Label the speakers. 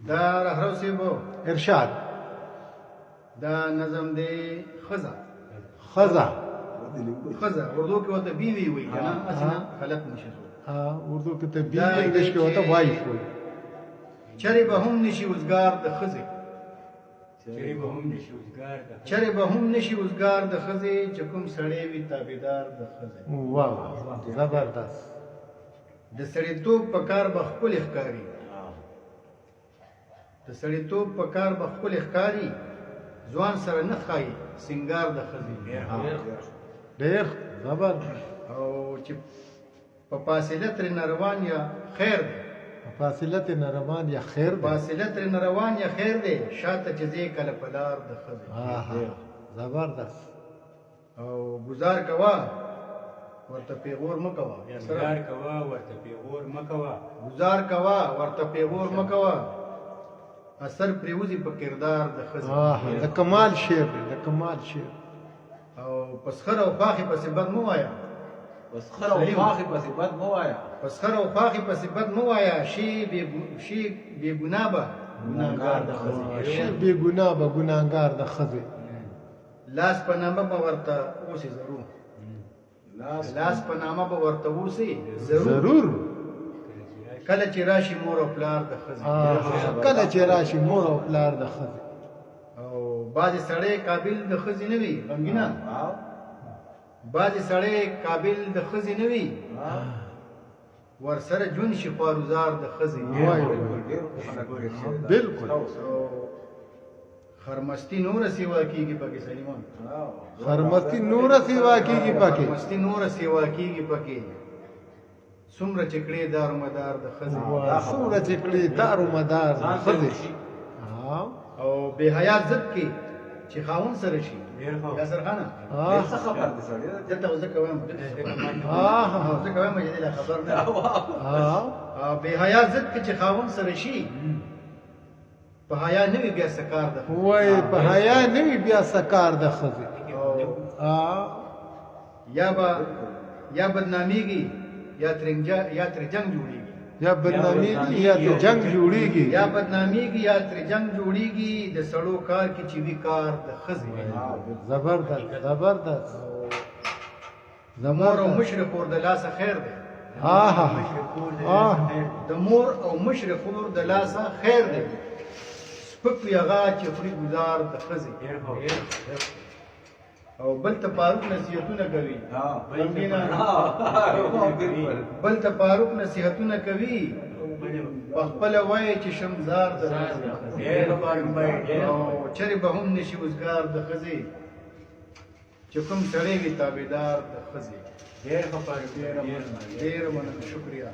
Speaker 1: دا رهرو صاحب
Speaker 2: ارشاد
Speaker 1: دا نظم دی خزا
Speaker 2: خزا
Speaker 1: اردو کې وته بیوی وی کنه اسنه خلق نشي
Speaker 2: اردو کې ته بی انګلیش کې وته وایف وای
Speaker 1: چری به هم نشي وزګار د خزې چری به هم نشي وزګار د خزې چې کوم سړی وي تابعدار د خزې
Speaker 2: واه زبردست
Speaker 1: د سړیتوب په کار به خپل ښکاری د سړیتوب په کار به خپل ښکاری ځوان سره نه خایي سنگار د خزې
Speaker 2: ډېر زبردست
Speaker 1: او چې په فاصله تر روان یا خیر دی
Speaker 2: فاصله نرمان یا خیر دی
Speaker 1: فاصله تر روان یا خیر دی شاته چې زی کله پلار د خزې
Speaker 2: زبردست
Speaker 1: او گزار کوا ورته پیغور مکوا یا سره
Speaker 3: گزار کوا ورته پیغور مکوا
Speaker 1: گزار کوا ورته پیغور مکوا اثر پریوزی په کردار د خزې
Speaker 2: د کمال شعر دی د کمال شعر
Speaker 1: او پسخر او فاخي پسې بد مو وایا
Speaker 4: پسخر او فاخي پسې بد مو وایا
Speaker 1: پسخر او فاخي پسې بد مو وایا شی بی ګناه به ګناهګار د خزې
Speaker 2: شعر بی ګناه به ګناهګار د خزې
Speaker 1: لاس په نامه به ورته اوسې ضرور لاس په نامه به ورته اوسې
Speaker 2: ضرور
Speaker 1: کله چې راشي مور او پلار د خزې
Speaker 2: کله چې راشي مور او پلار د خزې
Speaker 1: او بعضې سړی قابل د ښځې نه وي غمګینه بعضې سړی قابل د ښځې نه وي ورسره ژوند شي خوارزار د ښځې
Speaker 2: بالکل
Speaker 1: خرمستی نوره سیوا کېږي پکې سلیمان
Speaker 2: خرمستی نوره سیوا کېږي پکې
Speaker 1: خرمستی نوره سیوا کېږي پکې څومره چې کړې دار مدار د ښځې
Speaker 2: څومره چې کړې دار مدار د ښځې
Speaker 1: او بې حیا ضد کې چې خاوند سره شي یاسر خانه
Speaker 4: څه خبر دي سړی
Speaker 1: دلته زه کوم زه کوم چې دې خبر نه او بې حیا ضد کې چې خاوند سره شي په حیا نه وي بیا سکار د
Speaker 2: وای په حیا نه وي بیا سکار د ښځې
Speaker 1: یا بدنامیږي یا تر جنگ جوړیږي
Speaker 2: یا بدنامیږي یا تر جنگ جوړیږي
Speaker 1: یا بدنامیږي یا تر جنگ جوړیږي د سړو کار کې چې وی کار د ښځې
Speaker 2: زبردست زبردست
Speaker 1: د مور او مشر خور د لاسه خیر دی د مور او مشر خور د لاسه خیر دی سپک وي هغه چې خوري ګزار د ښځې او بل ته پاروق نصیحتونه کوي بل ته پاروق نصیحتونه کوي پخپله وایي چې شمزار د او چرې به هم نشي وزګار د ښځې چې کوم سړی وي تابعدار د ښځې ډېره مننه شکریه